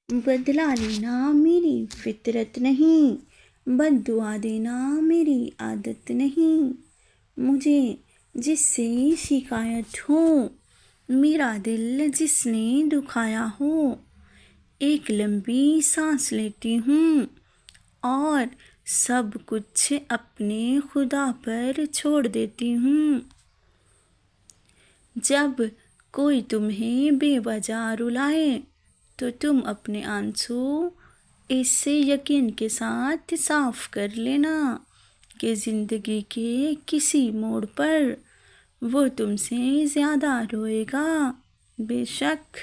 بدلہ لینا میری فطرت نہیں، بد دعا دینا میری عادت نہیں، مجھے جس سے شکایت ہو، میرا دل جس نے دکھایا ہو، ایک لمبی سانس لیتی ہوں اور سب کچھ اپنے خدا پر چھوڑ دیتی ہوں۔ جب کوئی تمہیں بے وجہ رلائے تو تم اپنے آنسو اس یقین کے ساتھ صاف کر لینا کہ زندگی کے کسی موڑ پر وہ تم سے زیادہ روئے گا۔ بے شک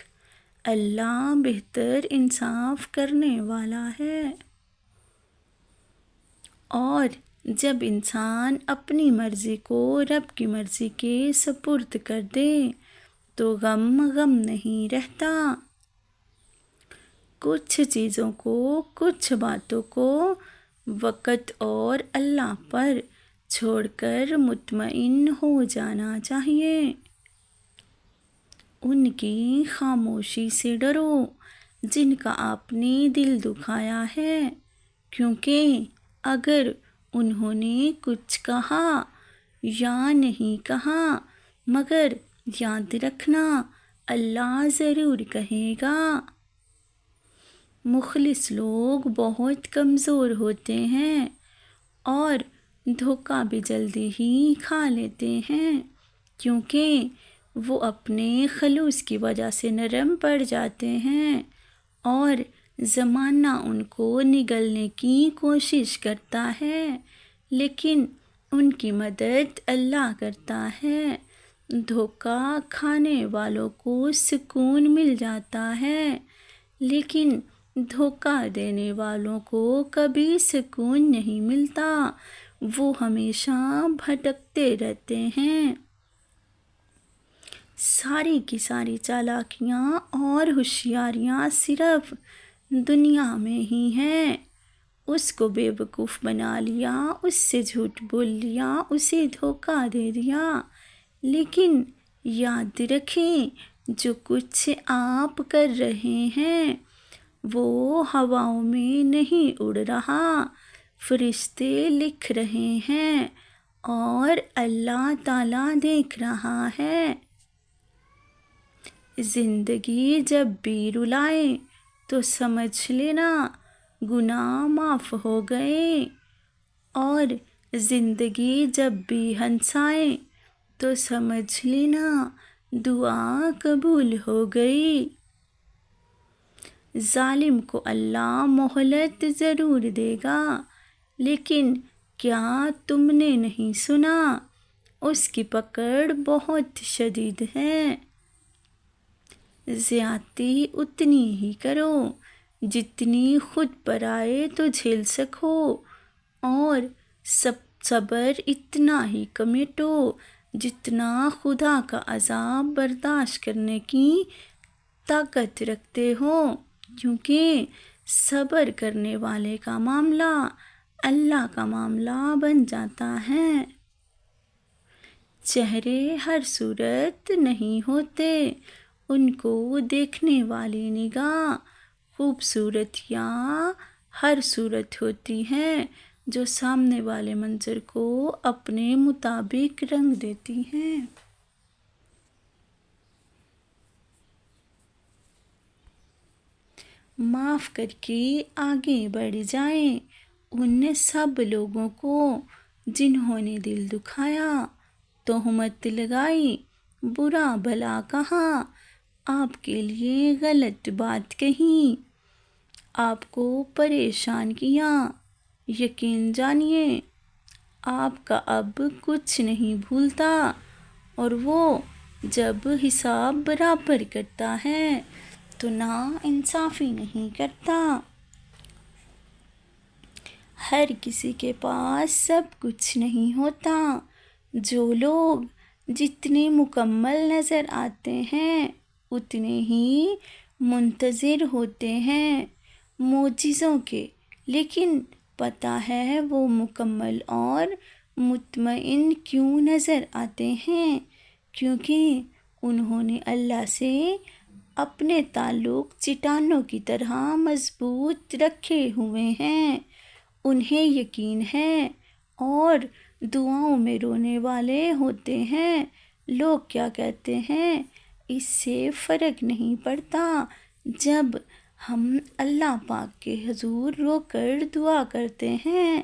اللہ بہتر انصاف کرنے والا ہے۔ اور جب انسان اپنی مرضی کو رب کی مرضی کے سپرد کر دے تو غم نہیں رہتا۔ کچھ چیزوں کو، کچھ باتوں کو وقت اور اللہ پر چھوڑ کر مطمئن ہو جانا چاہیے۔ ان کی خاموشی سے ڈرو جن کا آپ نے دل دکھایا ہے، کیونکہ اگر انہوں نے کچھ کہا یا نہیں کہا، مگر یاد رکھنا اللہ ضرور کہے گا۔ مخلص لوگ بہت کمزور ہوتے ہیں اور دھوکہ بھی جلدی ہی کھا لیتے ہیں، کیونکہ وہ اپنے خلوص کی وجہ سے نرم پڑ جاتے ہیں اور زمانہ ان کو نگلنے کی کوشش کرتا ہے، لیکن ان کی مدد اللہ کرتا ہے۔ دھوکہ کھانے والوں کو سکون مل جاتا ہے، لیکن دھوکہ دینے والوں کو کبھی سکون نہیں ملتا، وہ ہمیشہ بھٹکتے رہتے ہیں۔ ساری کی ساری چالاکیاں اور ہوشیاریاں صرف دنیا میں ہی ہیں۔ اس کو بے وقوف بنا لیا، اس سے جھوٹ بول لیا، اسے دھوکہ دے دیا، لیکن یاد رکھیں جو کچھ آپ کر رہے ہیں وہ ہواؤں میں نہیں اڑ رہا، فرشتے لکھ رہے ہیں اور اللہ تعالیٰ دیکھ رہا ہے۔ زندگی جب بھی رلائے تو سمجھ لینا گناہ معاف ہو گئے، اور زندگی جب بھی ہنسائے تو سمجھ لینا دعا قبول ہو گئی۔ ظالم کو اللہ مہلت ضرور دے گا، لیکن کیا تم نے نہیں سنا اس کی پکڑ بہت شدید ہے۔ زیادتی اتنی ہی کرو جتنی خود پر آئے تو جھیل سکو، اور صبر اتنا ہی کمیٹو جتنا خدا کا عذاب برداشت کرنے کی طاقت رکھتے ہو، کیونکہ صبر کرنے والے کا معاملہ اللہ کا معاملہ بن جاتا ہے۔ چہرے ہر صورت نہیں ہوتے، ان کو دیکھنے والی نگاہ خوبصورتیاں ہر صورت ہوتی ہیں جو سامنے والے منظر کو اپنے مطابق رنگ دیتی ہیں۔ معاف کر کے آگے بڑھ جائیں ان سب لوگوں کو جنہوں نے دل دکھایا، تہمت لگائی، برا بھلا کہا، آپ کے لیے غلط بات کہی، آپ کو پریشان کیا۔ یقین جانیے آپ کا اب کچھ نہیں بھولتا، اور وہ جب حساب برابر کرتا ہے تو نا انصافی نہیں کرتا۔ ہر کسی کے پاس سب کچھ نہیں ہوتا۔ جو لوگ جتنے مکمل نظر آتے ہیں اتنے ہی منتظر ہوتے ہیں معجزوں کے، لیکن پتہ ہے وہ مکمل اور مطمئن کیوں نظر آتے ہیں؟ کیونکہ انہوں نے اللہ سے اپنے تعلق چٹانوں کی طرح مضبوط رکھے ہوئے ہیں، انہیں یقین ہے اور دعاؤں میں رونے والے ہوتے ہیں۔ لوگ کیا کہتے ہیں، اس سے فرق نہیں پڑتا۔ جب ہم اللہ پاک کے حضور رو کر دعا کرتے ہیں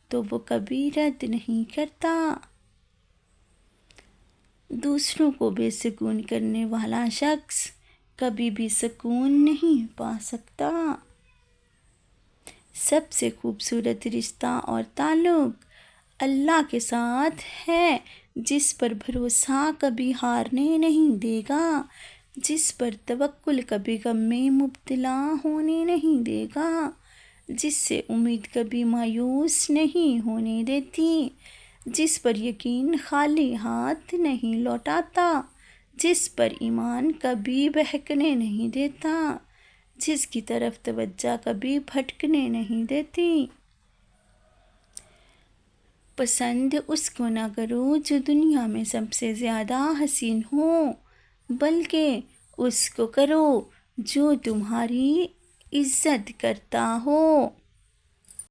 تو وہ کبھی رد نہیں کرتا۔ دوسروں کو بے سکون کرنے والا شخص کبھی بھی سکون نہیں پا سکتا۔ سب سے خوبصورت رشتہ اور تعلق اللہ کے ساتھ ہے، جس پر بھروسہ کبھی ہارنے نہیں دے گا، جس پر توکل کبھی غم میں مبتلا ہونے نہیں دے گا، جس سے امید کبھی مایوس نہیں ہونے دیتی، جس پر یقین خالی ہاتھ نہیں لوٹاتا، جس پر ایمان کبھی بہکنے نہیں دیتا، جس کی طرف توجہ کبھی بھٹکنے نہیں دیتی۔ پسند اس کو نہ کرو جو دنیا میں سب سے زیادہ حسین ہو، بلکہ اس کو کرو جو تمہاری عزت کرتا ہو۔